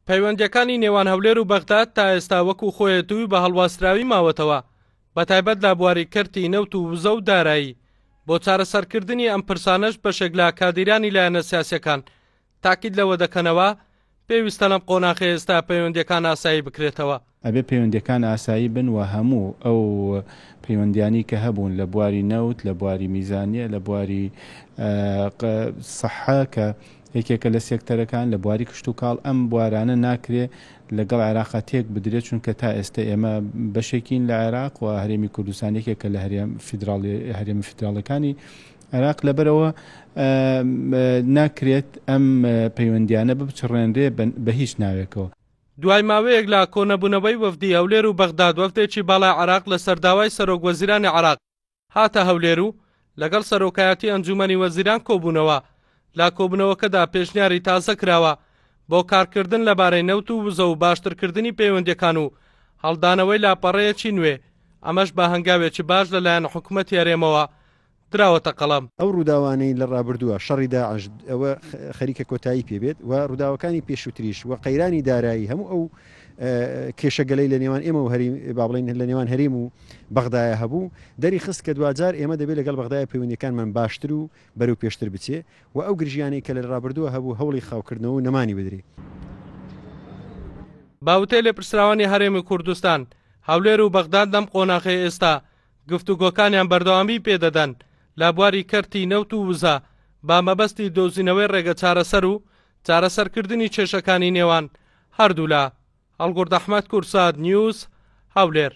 پەیوەندیەکانی نێوان هەولێر و بەغداد تا ئێستا وەکو خۆیەتووی بە هەڵواستراوی ماوەتەوە بە تایبەت لە بواریکەرتی نەوت و وزە و دارایی بۆ چارەسەرکردنی ئەم پرسانەش بەشێک لە کادیرانی لایەنە سیاسیەکان تاکید لەوە دەکەنەوە پێویستە لەم قۆناغی ئێستا پەیوەندیەکان ئاسایی بکرێتەوە. ئەبێ پەیوەندیەکان ئاسایی بن و هەموو ئەو پەیوەندیانی کە هەبوون لە بواری نەوت، لە بواری میزانیە، لە بواری سەحا کە یەکێکە لە سێکتەرەکان، لە بواری کشت و کاڵ ئەم بوارانە ناکرێ لەگەڵ عێراق تێک بدرێت، چونکە تا ئێستا ئێمە بەشێکین لە عێراق و هەرێمی کوردستان یەکێکە لە هەرێمی فیدراڵەکانی عێراق، لەبەرەوە ناکرێت ئەم پەیوەندیانە بچڕێنرێ بە هیچ ناوێکەوە. دوای ماوەیەک لە کۆنەبوونەوەی وەفدی هەولێر و بەغداد وەفدێکی باڵای عێراق لە سەرداوای سەرۆک وەزیرانی عێراق هاتە هەولێر و لەگەڵ سەرۆکایەتی ئەنجومەنی وەزیران کۆبوونەوە. لا کۆبوونەوەکەدا پێشنیاری تازە کراوە بۆ کارکردن لەبارەی نەوت و وزە و باشترکردنی پەیوەندیەکان و هەڵدانەوەی لاپەڕەیەکی نوێ، ئەمەش بە هەنگاوێکی باش لەلایەن حکوومەتی هەرێمەوە دراوەتە قەڵەم. ئەو ڕووداوانەی لە ڕابردووە شەڕی داعش ئەوە خەریکە کۆتایی پێبێت و ڕووداوەکانی پێشووتریش و قەیرانی دارایی هەموو ئەو کێشەگەلەی لە نێوان ئێمە و با بڵین لە نێوان هەرێم و بەغدایە هەبوو دەری خست کە دوجار ئێمە دەبێت لەگەڵ بەغدایە پەیوەندیەکانمان باشتر و بەرەو پێشتر بچێ و ئەو گرژیانەی کە لە ڕابردووە هەبوو هەوڵی خاوکردنەوە و نەمانی بدرێ. باوتەی لێ پرسراوانی هەرێمی کوردستان هەولێر و بەغداد لەم قۆناغی ئێستا گفتوگۆکانیان بەردەوامی پێدەدەن لە بواری کەرتی نەوت و وزە با مەبەستی دۆزینەوەی ڕێگە چارەسەر و چارەسەرکردنی کێشەکانی نێوان هەردوو لا. هەڵگورد ئەحمەد کورساد نیوز هەولێر.